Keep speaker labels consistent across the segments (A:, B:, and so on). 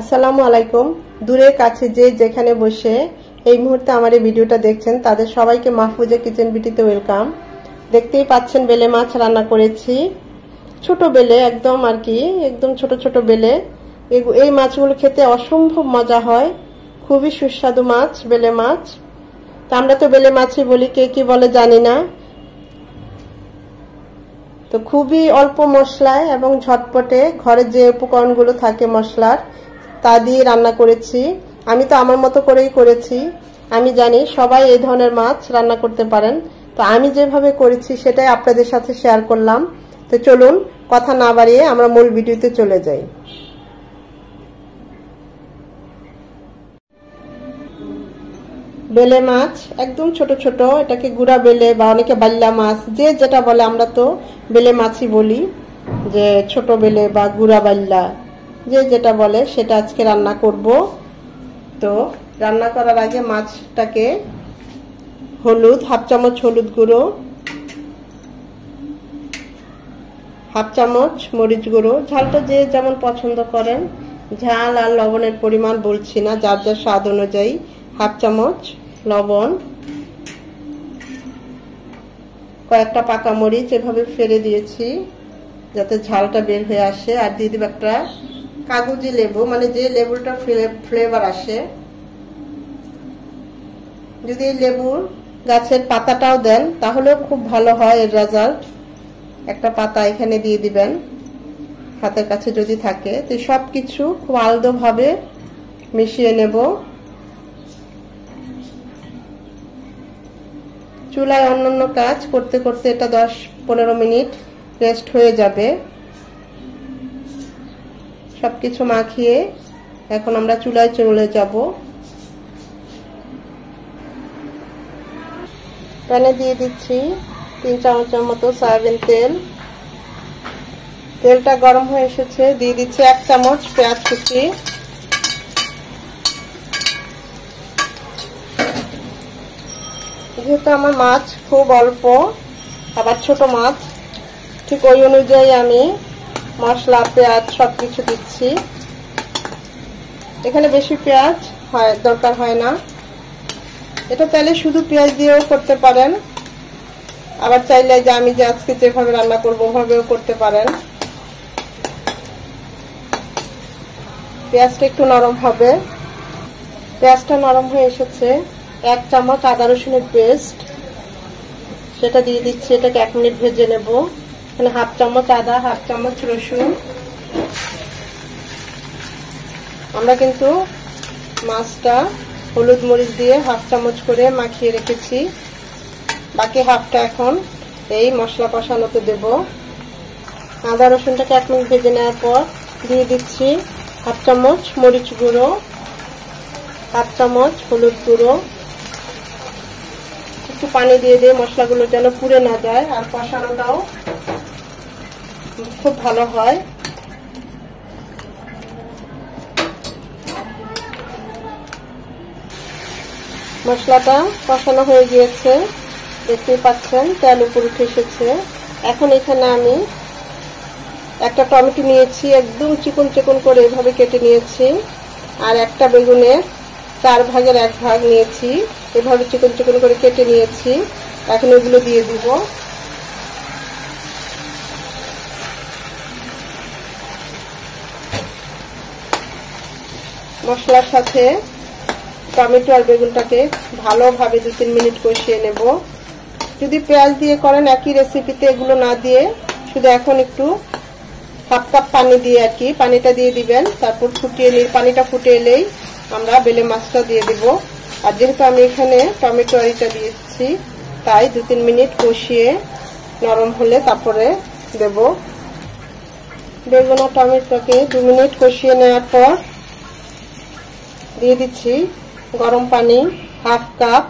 A: আসসালামু আলাইকুম। দূরে কাছে যে যেখানে বসে এই মুহূর্তে আমার এই ভিডিওটা দেখছেন তাদের সবাইকে মাহফুজা কিচেন বিটিতে ওয়েলকাম। দেখতেই পাচ্ছেন বেলে মাছ রান্না করেছি, ছোট বেলে একদম আর কি, একদম ছোট ছোট বেলে। এই মাছগুলো খেতে অসম্ভব মজা হয়, খুবই সুস্বাদু মাছ বেলে মাছ। তা আমরা তো বেলে মাছই বলি, কে কি বলে জানি না। তো খুবই অল্প মশলায় এবং ঝটপটে ঘরে যে উপকরণগুলো থাকে মশলার তা দিয়ে রান্না করেছি। আমি তো আমার মতো করেই করেছি। আমি জানি সবাই এই ধরনের মাছ রান্না করতে পারেন, তো আমি যেভাবে করেছি সেটাই আপনাদের সাথে শেয়ার করলাম। তো চলুন কথা না বাড়িয়ে আমরা মূল ভিডিওতে চলে যাই। বেলে মাছ একদম ছোট ছোট, এটাকে গুড়া বেলে বা অনেকে বাল্লা মাছ যে যেটা বলে, আমরা তো বেলে মাছই বলি, যে ছোট বেলে বা গুড়া বাল্লা যে যেটা বলে সেটা আজকে রান্না করব। তো রান্না করার আগে মাছটাকে হলুদ, হাফ চামচ হলুদ গুঁড়ো, হাফ চামচ মরিচ গুঁড়ো, ঝালটা যে যেমন পছন্দ করেন, ঝাল আর লবণের পরিমাণ বলছি না, যার যার স্বাদ অনুযায়ী হাফ চামচ লবণ, কয়েকটা পাকা মরিচ এভাবে ফেলে দিয়েছি যাতে ঝালটা বের হয়ে আসে। আর দিয়ে দিব একটা কাগজি লেবু, মানে যে লেবুটা ফ্লেভার আসে। যদি এই লেবুর গাছের পাতাটাও দেন তাহলেও খুব ভালো হয় এর রেজাল্ট। একটা পাতা এখানে দিয়ে দিবেন হাতের কাছে যদি থাকে। তো সবকিছু খুব আলতোভাবে মিশিয়ে নেব। চুলায় অন্যান্য কাজ করতে করতে এটা 10-15 মিনিট রেস্ট হয়ে যাবে। সবকিছু মাখিয়ে এখন আমরা চুলায় চলে যাব। প্যানে দিয়ে দিচ্ছি 3 চামচের মতো সয়াবিন তেল। তেলটা গরম হয়ে এসেছে, দিয়ে দিচ্ছি 1 চামচ পেঁয়াজ কুচি, যেহেতু আমার মাছ খুব অল্প আবার ছোট মাছ, ঠিক ওই অনুযায়ী আমি মশলা পেঁয়াজ সবকিছু দিচ্ছি। এখানে বেশি পেঁয়াজ দরকার হয় না, এটা চাইলে শুধু পেঁয়াজ দিয়েও করতে পারেন, আবার চাইলে যে আমি যে আজকে যেভাবে রান্না করবো ওভাবেও করতে পারেন। পেঁয়াজটা একটু নরম হবে। পেঁয়াজটা নরম হয়ে এসেছে, 1 চামচ আদা রসুনের পেস্ট সেটা দিয়ে দিচ্ছি। এটাকে 1 মিনিট ভেজে নেব। এখানে হাফ চামচ আদা, হাফ চামচ রসুন। আমরা কিন্তু মাছটা হলুদ মরিচ দিয়ে হাফ চামচ করে মাখিয়ে রেখেছি, বাকি হাফটা এখন এই মশলা কষানোতে দেব। আদা রসুনটাকে 1 মিনিট ভেজে নেওয়ার পর দিয়ে দিচ্ছি হাফ চামচ মরিচ গুঁড়ো, হাফ চামচ হলুদ গুঁড়ো। একটু পানি দিয়ে দিয়ে মশলাগুলো যেন পুড়ে না যায় আর কষানোটাও খুব ভালো হয়। মশলাটা কষানো হয়ে গিয়েছে, দেখতেই পাচ্ছেন তেল উপরে উঠে এসেছে। এখন এখানে আমি একটা টমেটো নিয়েছি, একদম চিকন চিকন করে এভাবে কেটে নিয়েছি, আর একটা বেগুনের 4 ভাগের 1 ভাগ নিয়েছি, এভাবে চিকন চিকন করে কেটে নিয়েছি। এখন এগুলো দিয়ে দিব। মশলার সাথে টমেটো আর বেগুনটাকে ভালোভাবে 2-3 মিনিট কষিয়ে নেব। যদি পেঁয়াজ দিয়ে করেন একই রেসিপিতে এগুলো না দিয়ে শুধু এখন একটু হাফ কাপ পানি দিয়ে আর কি পানিটা দিয়ে দিবেন, তারপর ফুটিয়ে নিয়ে পানিটা ফুটে এলেই আমরা বেলে মাছটা দিয়ে দিব। আর যেহেতু আমি এখানে টমেটো আর এটা দিয়েছি তাই 2-3 মিনিট কষিয়ে নরম হলে তারপরে দেব। বেগুন আর টমেটোকে 2 মিনিট কষিয়ে নেওয়ার পর দিয়ে দিচ্ছি গরম পানি হাফ কাপ।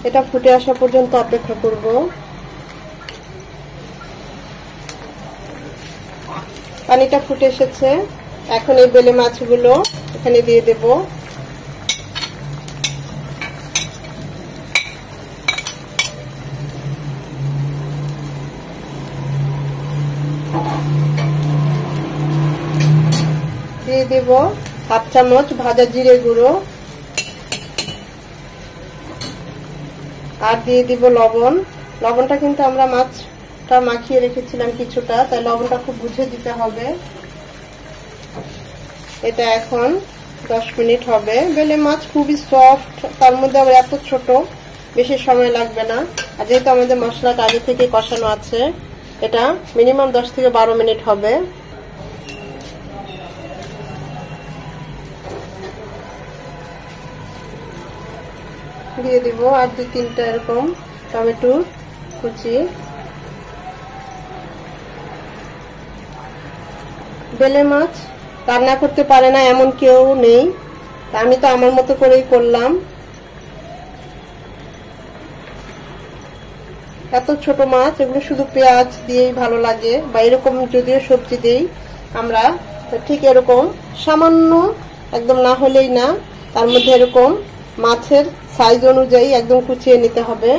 A: এটা ফুটে আসা পর্যন্ত অপেক্ষা করব। পানিটা ফুটে এসেছে, এখন এই বেলে মাছগুলো এখানে দিয়ে দেব। দিয়ে দিব 1/2 চামচ ভাজা জিরে গুঁড়ো, আর দিয়ে দিব লবণ। লবণটা কিন্তু আমরা মাছটা মাখিয়ে রেখেছিলাম কিছুটা, তাই লবণটা খুব বুঝে দিতে হবে। এটা এখন 10 মিনিট হবে। বেলে মাছ খুবই সফট, তার মধ্যে আবার এত ছোট, বেশি সময় লাগবে না। আর যেহেতু আমাদের মশলাটা আগে থেকে কষানো আছে, এটা মিনিমাম 10 থেকে 12 মিনিট হবে। দিয়ে দিব আর 2-3টা এরকম টমেটো কুচি। বেলে মাছ রান্না করতে পারে না এমন কেউ নেই, আমি তো আমার মতো করেই করলাম। এত ছোট মাছ, এগুলো শুধু পেঁয়াজ দিয়েই ভালো লাগে, বা এরকম যদিও সবজি দেই আমরা, ঠিক এরকম সামান্য, একদম না হলেই না, তার মধ্যে এরকম মাছের সাইজ অনুযায়ী একদম কুচিয়ে নিতে হবে।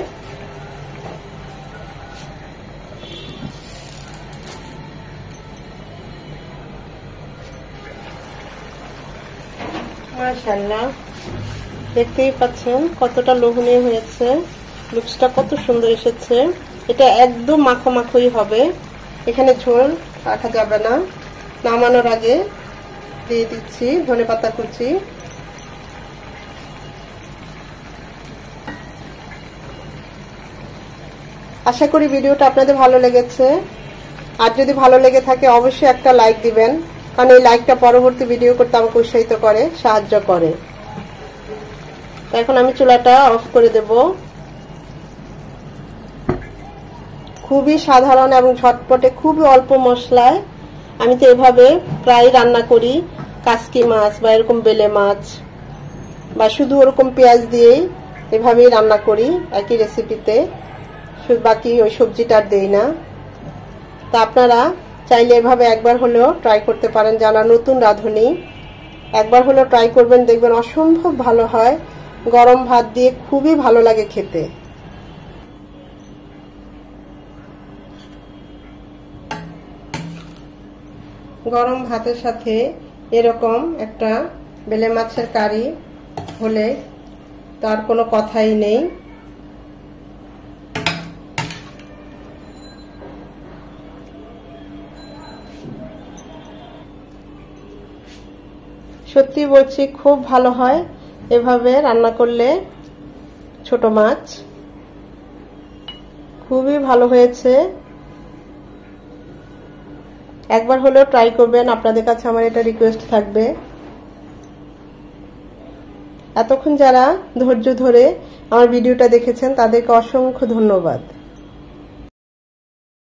A: মাশাআল্লাহ, দেখতেই পাচ্ছেন কতটা লোভনীয় হয়েছে, লুকসটা কত সুন্দর এসেছে। এটা একদম মাখো মাখোই হবে, এখানে ঝোল রাখা যাবে না। নামানোর আগে দিয়ে দিচ্ছি ধনেপাতা কুচি। আশা করি ভিডিওটা আপনাদের ভালো লেগেছে, আর যদি ভালো লেগে থাকে অবশ্যই একটা লাইক দিবেন, কারণ এই লাইকটা পরবর্তী ভিডিও করতে আমাকে উৎসাহিত করে, সাহায্য করে। এখন আমি চুলাটা অফ করে দেব। খুবই সাধারণ এবং ঝটপটে, খুবই অল্প মশলায় আমি তো এভাবে প্রায় রান্না করি। কাসকি মাছ বা এরকম বেলে মাছ, বা শুধু ওরকম পেঁয়াজ দিয়েই এভাবেই রান্না করি একই রেসিপিতে, বাকি ওই সবজিটা আর দেই না। তা আপনারা চাইলে এভাবে একবার হলেও ট্রাই করতে পারেন, যারা নতুন রাঁধুনি একবার হলেও ট্রাই করবেন, দেখবেন অসম্ভব ভালো হয়। গরম ভাত দিয়ে খুবই ভালো লাগে খেতে। গরম ভাতের সাথে এরকম একটা বেলে মাছের কারি হলে তার কোনো কথাই নেই। সত্যি বলছি, খুব ভালো হয় এভাবে রান্না করলে। ছোট মাছ খুবই ভালো হয়েছে, একবার হলেও ট্রাই করবেন। আপনাদের কাছে আমার এটা রিকোয়েস্ট থাকবে। এতক্ষণ যারা ধৈর্য ধরে আমার ভিডিওটা দেখেছেন তাদেরকে অসংখ্য ধন্যবাদ।